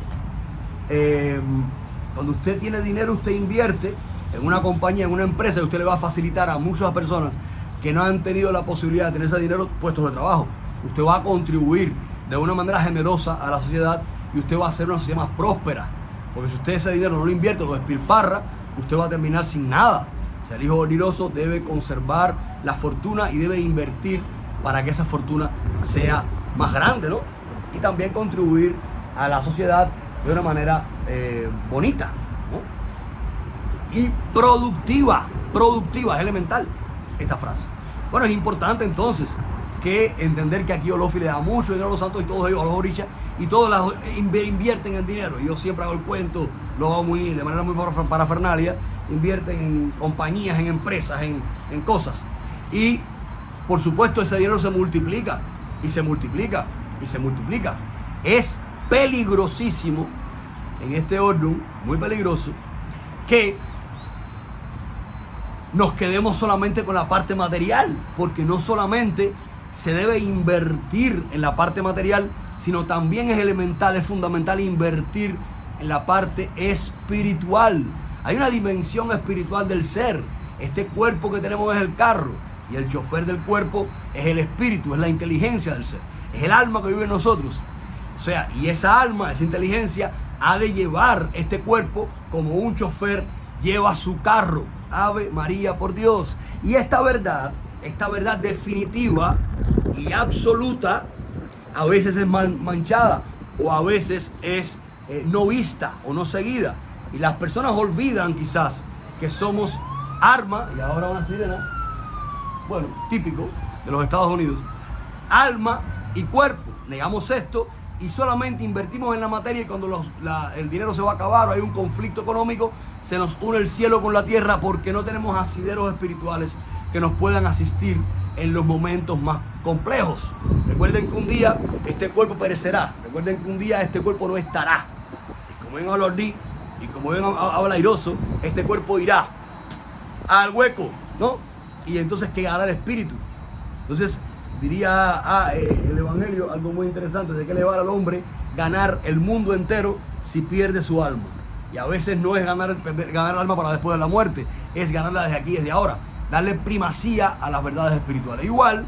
Cuando usted tiene dinero, usted invierte en una compañía, en una empresa, y usted le va a facilitar a muchas personas que no han tenido la posibilidad de tener ese dinero puestos de trabajo. Usted va a contribuir de una manera generosa a la sociedad y usted va a hacer una sociedad más próspera. Porque si usted ese dinero no lo invierte, lo despilfarra, usted va a terminar sin nada. O sea, el hijo ordiroso debe conservar la fortuna y debe invertir para que esa fortuna sea más grande, ¿no? Y también contribuir a la sociedad de una manera bonita, ¿no? Y productiva, es elemental esta frase. Bueno, es importante entonces que entender que aquí Olofi le da mucho dinero a los santos y todos ellos a los orichas y todos invierten en dinero. Yo siempre hago el cuento, lo hago de manera muy parafernalia, invierten en compañías, en empresas, en cosas. Y por supuesto ese dinero se multiplica y se multiplica y se multiplica. Es peligrosísimo en este orden, muy peligroso, que nos quedemos solamente con la parte material, porque no solamente se debe invertir en la parte material, sino también es elemental, es fundamental invertir en la parte espiritual. Hay una dimensión espiritual del ser. Este cuerpo que tenemos es el carro y el chofer del cuerpo es el espíritu, es la inteligencia del ser, es el alma que vive en nosotros. O sea, y esa alma, esa inteligencia ha de llevar este cuerpo como un chofer lleva su carro. Ave María, por Dios. Y esta verdad definitiva y absoluta, a veces es manchada o a veces es no vista o no seguida. Y las personas olvidan quizás que somos arma, y ahora una sirena, bueno, típico de los Estados Unidos, alma y cuerpo. Negamos esto y solamente invertimos en la materia, y cuando el dinero se va a acabar o hay un conflicto económico, se nos une el cielo con la tierra porque no tenemos asideros espirituales que nos puedan asistir en los momentos más complejos. Recuerden que un día este cuerpo perecerá, recuerden que un día este cuerpo no estará. Y como ven a Lordi y como ven a Airoso, este cuerpo irá al hueco, ¿no? Y entonces quedará el espíritu. Entonces diría el Evangelio algo muy interesante: de qué le vale al hombre ganar el mundo entero si pierde su alma. Y a veces no es ganar el alma para después de la muerte, es ganarla desde aquí, desde ahora, darle primacía a las verdades espirituales. Igual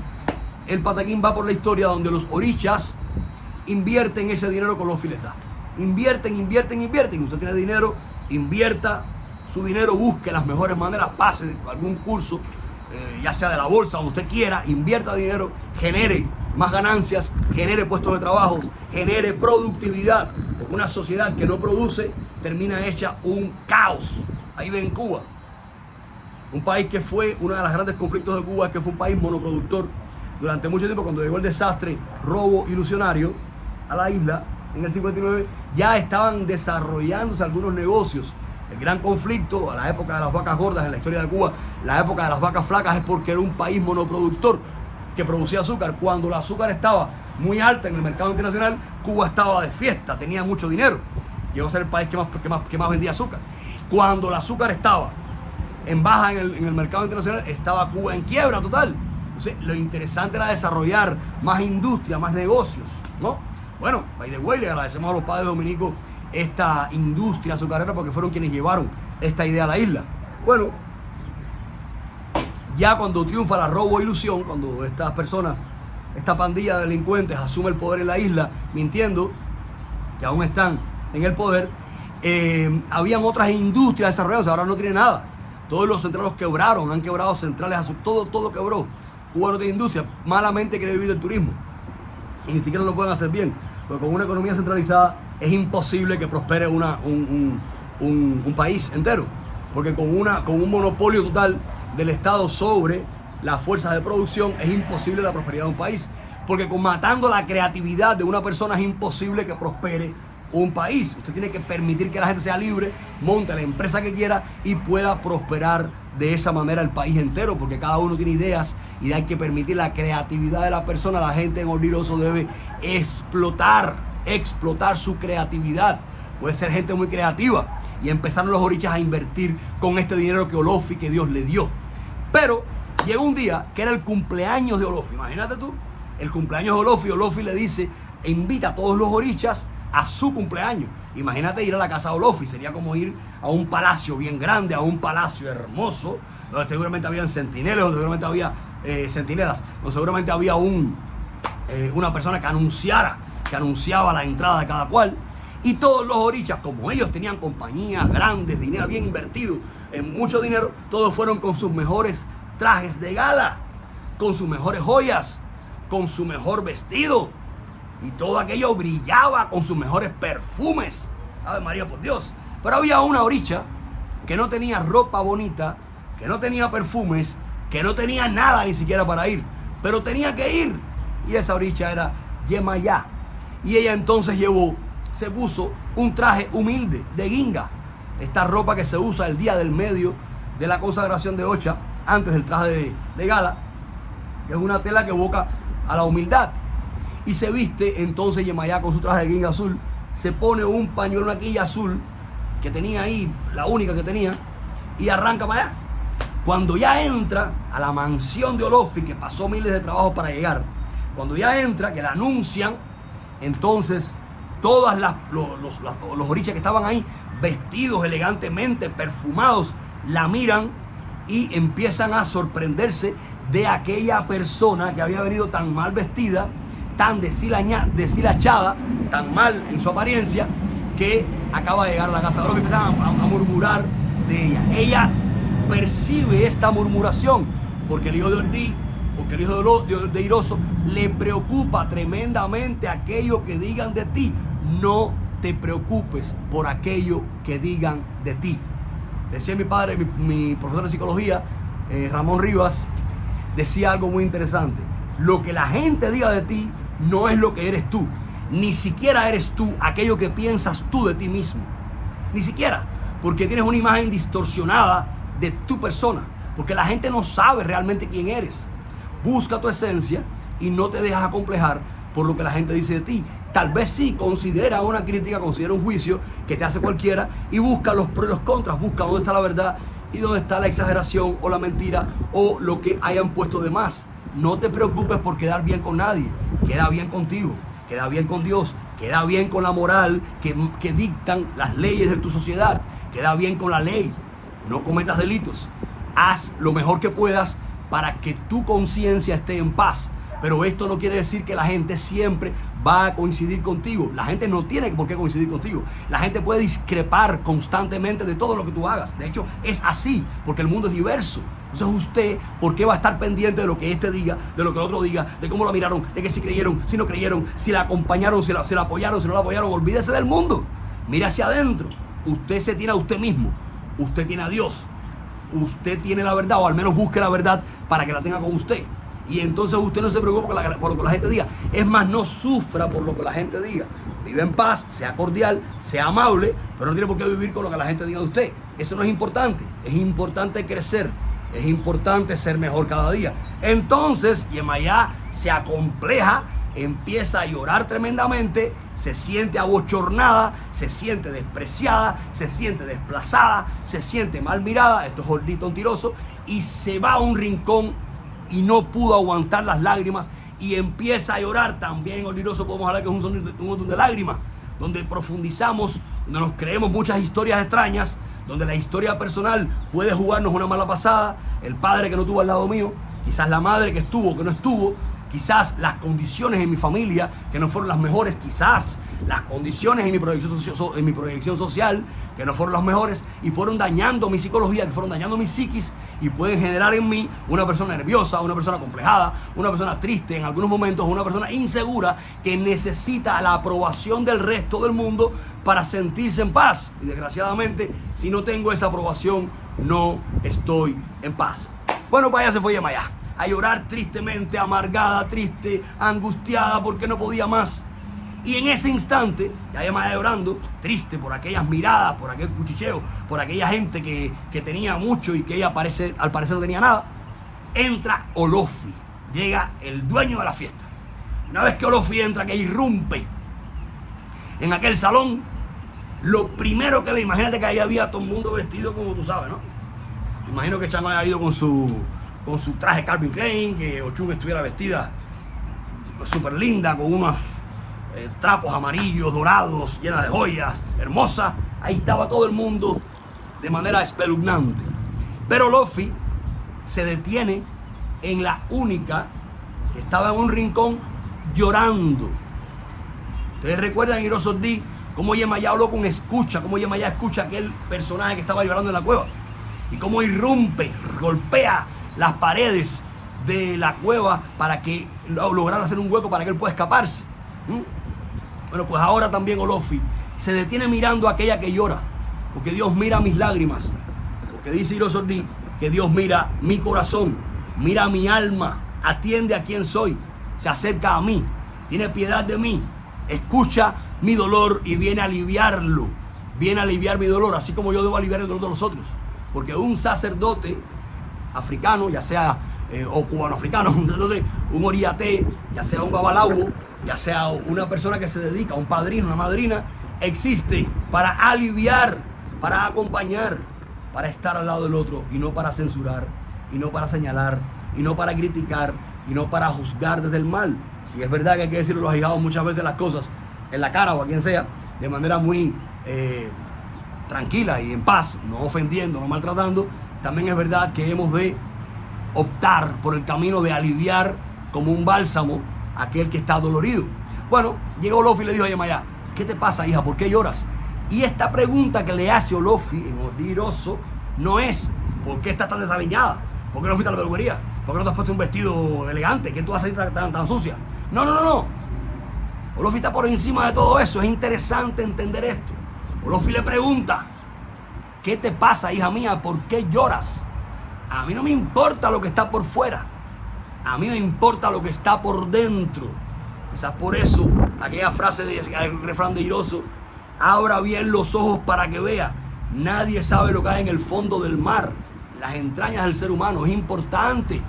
el pataquín va por la historia donde los orichas invierten ese dinero con los filezas. Invierten. Usted tiene dinero, invierta su dinero, busque las mejores maneras, pase algún curso, ya sea de la bolsa, donde usted quiera, invierta dinero, genere más ganancias, genere puestos de trabajo, genere productividad, porque una sociedad que no produce termina hecha un caos. Ahí ven Cuba, un país que fue uno de los grandes conflictos de Cuba, es que fue un país monoproductor durante mucho tiempo. Cuando llegó el desastre robo ilusionario a la isla en el 59, ya estaban desarrollándose algunos negocios. El gran conflicto a la época de las vacas gordas en la historia de Cuba, la época de las vacas flacas, es porque era un país monoproductor que producía azúcar. Cuando el azúcar estaba muy alta en el mercado internacional, Cuba estaba de fiesta, tenía mucho dinero. Llegó a ser el país que más vendía azúcar. Cuando el azúcar estaba en baja en el mercado internacional, estaba Cuba en quiebra total. Entonces, lo interesante era desarrollar más industria, más negocios, ¿no? Bueno, by the way, le agradecemos a los padres dominicos esta industria azucarera porque fueron quienes llevaron esta idea a la isla. Bueno, ya cuando triunfa la robo ilusión, cuando estas personas, esta pandilla de delincuentes asume el poder en la isla, mintiendo que aún están en el poder, habían otras industrias desarrolladas, ahora no tiene nada. Todos los centrales quebraron, han quebrado centrales, todo quebró. Cuba no tiene industria, malamente quiere vivir del turismo y ni siquiera lo pueden hacer bien, porque con una economía centralizada es imposible que prospere un país entero, porque con un monopolio total del Estado sobre las fuerzas de producción es imposible la prosperidad de un país, porque matando la creatividad de una persona es imposible que prospere un país. Usted tiene que permitir que la gente sea libre, monte la empresa que quiera y pueda prosperar de esa manera el país entero, porque cada uno tiene ideas y hay que permitir la creatividad de la persona. La gente en Ordiroso debe explotar explotar su creatividad. Puede ser gente muy creativa. Y empezaron los orichas a invertir con este dinero que Olofi, que Dios le dio. Pero llegó un día que era el cumpleaños de Olofi. Imagínate tú, el cumpleaños de Olofi. Olofi le dice, invita a todos los orichas a su cumpleaños. Imagínate ir a la casa de Olofi. Sería como ir a un palacio bien grande, a un palacio hermoso, donde seguramente habían centinelas, donde seguramente había donde seguramente había una persona que anunciaba la entrada de cada cual. Y todos los orichas, como ellos tenían compañías grandes, dinero bien invertido, en mucho dinero, todos fueron con sus mejores trajes de gala, con sus mejores joyas, con su mejor vestido. Y todo aquello brillaba con sus mejores perfumes. Ave María, por Dios. Pero había una oricha que no tenía ropa bonita, que no tenía perfumes, que no tenía nada ni siquiera para ir, pero tenía que ir. Y esa oricha era Yemayá. Y ella entonces se puso un traje humilde de guinga. Esta ropa que se usa el día del medio de la consagración de Ocha, antes del traje de gala, que es una tela que evoca a la humildad. Y se viste entonces Yemayá con su traje de guinga azul, se pone un pañuelo, una quilla azul, que tenía ahí, la única que tenía, y arranca para allá. Cuando ya entra a la mansión de Olofi, que pasó miles de trabajos para llegar, cuando ya entra, que la anuncian, entonces todas los orichas que estaban ahí, vestidos elegantemente, perfumados, la miran y empiezan a sorprenderse de aquella persona que había venido tan mal vestida, tan deshilachada, tan mal en su apariencia, que acaba de llegar a la casa de Olofi. Empiezan a murmurar de ella. Ella percibe esta murmuración porque el hijo de Ordí, porque el hijo de Iroso le preocupa tremendamente aquello que digan de ti. No te preocupes por aquello que digan de ti. Decía mi padre, mi profesor de psicología, Ramón Rivas, decía algo muy interesante. Lo que la gente diga de ti no es lo que eres tú. Ni siquiera eres tú aquello que piensas tú de ti mismo. Ni siquiera. Porque tienes una imagen distorsionada de tu persona. Porque la gente no sabe realmente quién eres. Busca tu esencia y no te dejas acomplejar por lo que la gente dice de ti. Tal vez sí, considera una crítica, considera un juicio que te hace cualquiera y busca los pros y los contras, busca dónde está la verdad y dónde está la exageración o la mentira o lo que hayan puesto de más. No te preocupes por quedar bien con nadie, queda bien contigo, queda bien con Dios, queda bien con la moral que dictan las leyes de tu sociedad, queda bien con la ley, no cometas delitos, haz lo mejor que puedas para que tu conciencia esté en paz. Pero esto no quiere decir que la gente siempre va a coincidir contigo. La gente no tiene por qué coincidir contigo. La gente puede discrepar constantemente de todo lo que tú hagas. De hecho, es así, porque el mundo es diverso. Entonces usted, ¿por qué va a estar pendiente de lo que este diga, de lo que el otro diga, de cómo la miraron, de que si creyeron, si no creyeron, si la acompañaron, si la apoyaron, si no la apoyaron? Olvídese del mundo. Mire hacia adentro. Usted se tiene a usted mismo. Usted tiene a Dios. Usted tiene la verdad, o al menos busque la verdad para que la tenga con usted. Y entonces usted no se preocupe por lo que la gente diga. Es más, no sufra por lo que la gente diga. Vive en paz, sea cordial, sea amable, pero no tiene por qué vivir con lo que la gente diga de usted. Eso no es importante. Es importante crecer. Es importante ser mejor cada día. Entonces, Yemayá se acompleja, empieza a llorar tremendamente, se siente abochornada, se siente despreciada, se siente desplazada, se siente mal mirada. Esto es Ordí Mentiroso. Y se va a un rincón y no pudo aguantar las lágrimas y empieza a llorar. También Ordí Mentiroso podemos hablar que es un montón de lágrimas, donde profundizamos, donde nos creemos muchas historias extrañas, donde la historia personal puede jugarnos una mala pasada, el padre que no tuvo al lado mío, quizás la madre que estuvo, que no estuvo, quizás las condiciones en mi familia que no fueron las mejores, quizás las condiciones en mi proyección social que no fueron las mejores y fueron dañando mi psicología, que fueron dañando mi psiquis y pueden generar en mí una persona nerviosa, una persona complejada, una persona triste en algunos momentos, una persona insegura que necesita la aprobación del resto del mundo para sentirse en paz. Y desgraciadamente, si no tengo esa aprobación, no estoy en paz. Bueno, para allá se fue Yemayá a llorar tristemente, amargada, triste, angustiada porque no podía más. Y en ese instante, ya Yemayá llorando, triste por aquellas miradas, por aquel cuchicheo, por aquella gente que tenía mucho y que ella al parecer no tenía nada, entra Olofi, llega el dueño de la fiesta. Una vez que Olofi entra, que irrumpe en aquel salón, lo primero que ve, imagínate que ahí había todo el mundo vestido como tú sabes, ¿no? Imagino que Chango haya ido con su traje Calvin Klein, que Ochun estuviera vestida súper linda, con unos trapos amarillos, dorados, llena de joyas, hermosa. Ahí estaba todo el mundo de manera espeluznante. Pero Olofi se detiene en la única que estaba en un rincón llorando. Ustedes recuerdan, Irosos D, cómo Yemayá habló con escucha, cómo Yemayá escucha a aquel personaje que estaba llorando en la cueva, y cómo irrumpe, golpea las paredes de la cueva para que lograra hacer un hueco para que él pueda escaparse. Bueno, pues ahora también Olofi se detiene mirando a aquella que llora, porque Dios mira mis lágrimas, porque dice Irosos D que Dios mira mi corazón, mira mi alma, atiende a quien soy, se acerca a mí, tiene piedad de mí, escucha mi dolor y viene a aliviarlo, viene a aliviar mi dolor, así como yo debo aliviar el dolor de los otros. Porque un sacerdote africano, ya sea o cubano-africano, un sacerdote, un oriaté, ya sea un babalao, ya sea una persona que se dedica, un padrino, una madrina, existe para aliviar, para acompañar, para estar al lado del otro, y no para censurar, y no para señalar, y no para criticar, y no para juzgar desde el mal. Si es verdad que hay que decirle a los ahijados muchas veces las cosas en la cara o a quien sea, de manera muy tranquila y en paz, no ofendiendo, no maltratando, también es verdad que hemos de optar por el camino de aliviar como un bálsamo a aquel que está dolorido. Bueno, llegó Olofi y le dijo a Yemayá: ¿qué te pasa, hija? ¿Por qué lloras? Y esta pregunta que le hace Olofi en Odiroso no es ¿por qué estás tan desaliñada? ¿Por qué no fuiste a la peluquería? ¿Por qué no te has puesto un vestido elegante? ¿Qué tú haces tan sucia? No. Olofi está por encima de todo eso. Es interesante entender esto. Olofi le pregunta: ¿qué te pasa, hija mía? ¿Por qué lloras? A mí no me importa lo que está por fuera. A mí me importa lo que está por dentro. Quizás por eso aquella frase del refrán de Iroso: abra bien los ojos para que vea. Nadie sabe lo que hay en el fondo del mar, las entrañas del ser humano. Es importante,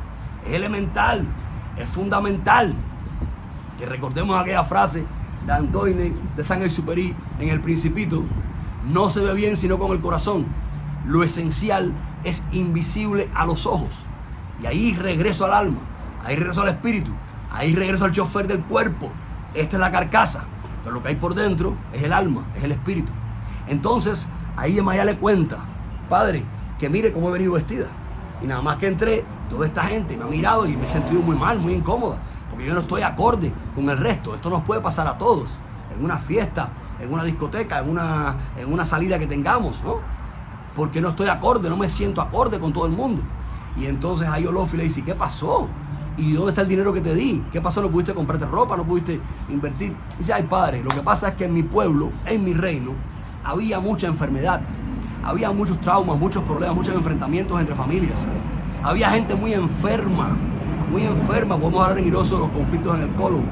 es elemental, es fundamental que recordemos aquella frase de Antoine de Saint-Exupéry en El Principito: no se ve bien sino con el corazón. Lo esencial es invisible a los ojos. Y ahí regreso al alma, ahí regreso al espíritu, ahí regreso al chofer del cuerpo. Esta es la carcasa, pero lo que hay por dentro es el alma, es el espíritu. Entonces ahí Yemayá le cuenta: padre, que mire cómo he venido vestida. Y nada más que entré, toda esta gente me ha mirado y me he sentido muy mal, muy incómoda, porque yo no estoy acorde con el resto. Esto nos puede pasar a todos, en una fiesta, en una discoteca, en una salida que tengamos, ¿no? Porque no estoy acorde, no me siento acorde con todo el mundo. Y entonces ahí Olofi le dice: ¿qué pasó? ¿Y dónde está el dinero que te di? ¿Qué pasó? ¿No pudiste comprarte ropa? ¿No pudiste invertir? Y dice: ay, padre, lo que pasa es que en mi pueblo, en mi reino, había mucha enfermedad, había muchos traumas, muchos problemas, muchos enfrentamientos entre familias. Había gente muy enferma, muy enferma. Podemos hablar en Iroso de los conflictos en el colon,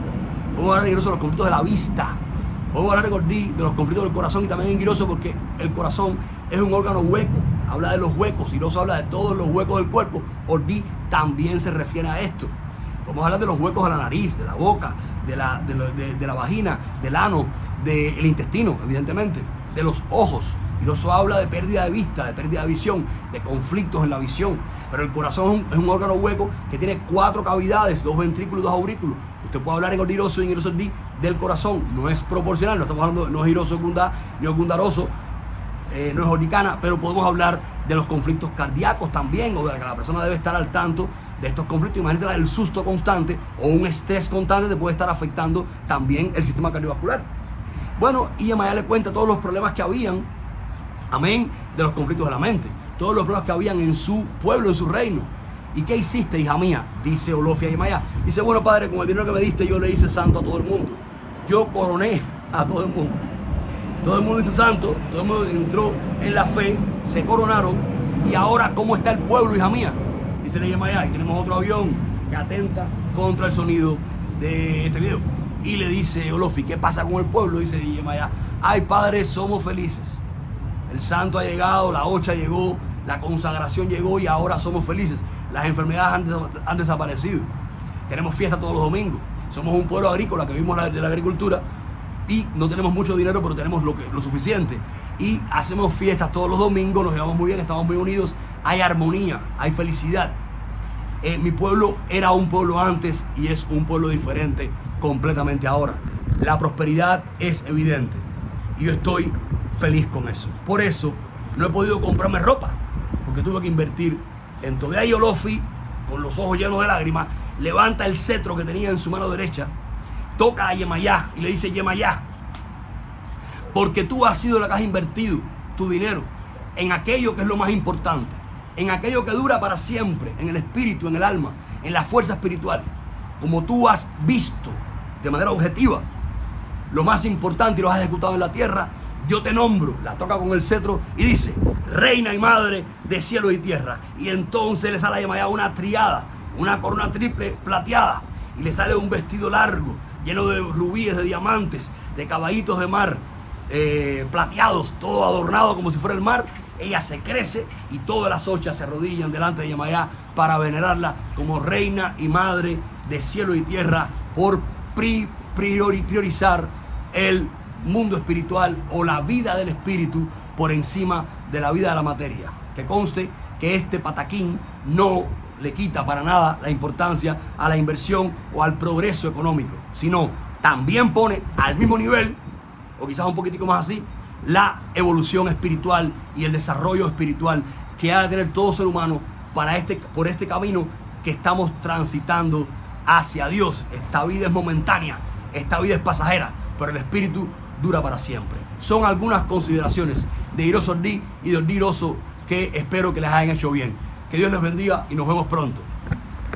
podemos hablar en Iroso de los conflictos de la vista, podemos hablar en Ordí de los conflictos del corazón, y también en Iroso porque el corazón es un órgano hueco. Habla de los huecos, Iroso habla de todos los huecos del cuerpo. Ordí también se refiere a esto. Vamos a hablar de los huecos de la nariz, de la boca, de la vagina, del ano, del intestino, evidentemente, de los ojos. Iroso habla de pérdida de vista, de pérdida de visión, de conflictos en la visión. Pero el corazón es un órgano hueco que tiene 4 cavidades, 2 ventrículos y 2 aurículos. Usted puede hablar en Iroso y en Iroso D del corazón. No es proporcional, no estamos hablando, no es Iroso Gundá, ni es Gundaroso, no es Oricana, pero podemos hablar de los conflictos cardíacos también, o de que la persona debe estar al tanto de estos conflictos. Imagínense, el susto constante o un estrés constante te puede estar afectando también el sistema cardiovascular. Bueno, y Yemayá le cuenta todos los problemas que habían, amén, de los conflictos de la mente, todos los problemas que habían en su pueblo, en su reino. ¿Y qué hiciste, hija mía? Dice Olofi a Yemayá. Dice: bueno, padre, con el dinero que me diste yo le hice santo a todo el mundo. Yo coroné a todo el mundo. Todo el mundo hizo santo, todo el mundo entró en la fe, se coronaron. Y ahora, ¿cómo está el pueblo, hija mía? Dice Yemayá. Y tenemos otro avión que atenta contra el sonido de este video. Y le dice Olofi: ¿qué pasa con el pueblo? Dice Yemayá: ay, padre, somos felices. El santo ha llegado, la ocha llegó, la consagración llegó y ahora somos felices. Las enfermedades han desaparecido. Tenemos fiesta todos los domingos. Somos un pueblo agrícola que vivimos de la agricultura y no tenemos mucho dinero, pero tenemos lo suficiente. Y hacemos fiestas todos los domingos, nos llevamos muy bien, estamos muy unidos, hay armonía, hay felicidad. Mi pueblo era un pueblo antes y es un pueblo diferente completamente ahora. La prosperidad es evidente y yo estoy feliz con eso. Por eso no he podido comprarme ropa, porque tuve que invertir en Todea y Olofi, con los ojos llenos de lágrimas, levanta el cetro que tenía en su mano derecha, toca a Yemayá y le dice: Yemayá, porque tú has sido la que has invertido tu dinero en aquello que es lo más importante, en aquello que dura para siempre, en el espíritu, en el alma, en la fuerza espiritual. Como tú has visto de manera objetiva lo más importante y lo has ejecutado en la tierra, yo te nombro. La toca con el cetro y dice: reina y madre de cielo y tierra. Y entonces le sale a Yemayá una triada, una corona triple plateada, y le sale un vestido largo lleno de rubíes, de diamantes, de caballitos de mar plateados, todo adornado como si fuera el mar. Ella se crece y todas las ochas se arrodillan delante de Yemayá para venerarla como reina y madre de cielo y tierra, por priorizar el mundo espiritual o la vida del espíritu por encima de la vida de la materia. Que conste que este pataquín no le quita para nada la importancia a la inversión o al progreso económico, sino también pone al mismo nivel, o quizás un poquitico más así, la evolución espiritual y el desarrollo espiritual que ha de tener todo ser humano por este camino que estamos transitando hacia Dios. Esta vida es momentánea, esta vida es pasajera, pero el espíritu dura para siempre. Son algunas consideraciones de Iroso Ordi y de Ordi Iroso que espero que les hayan hecho bien. Que Dios les bendiga y nos vemos pronto.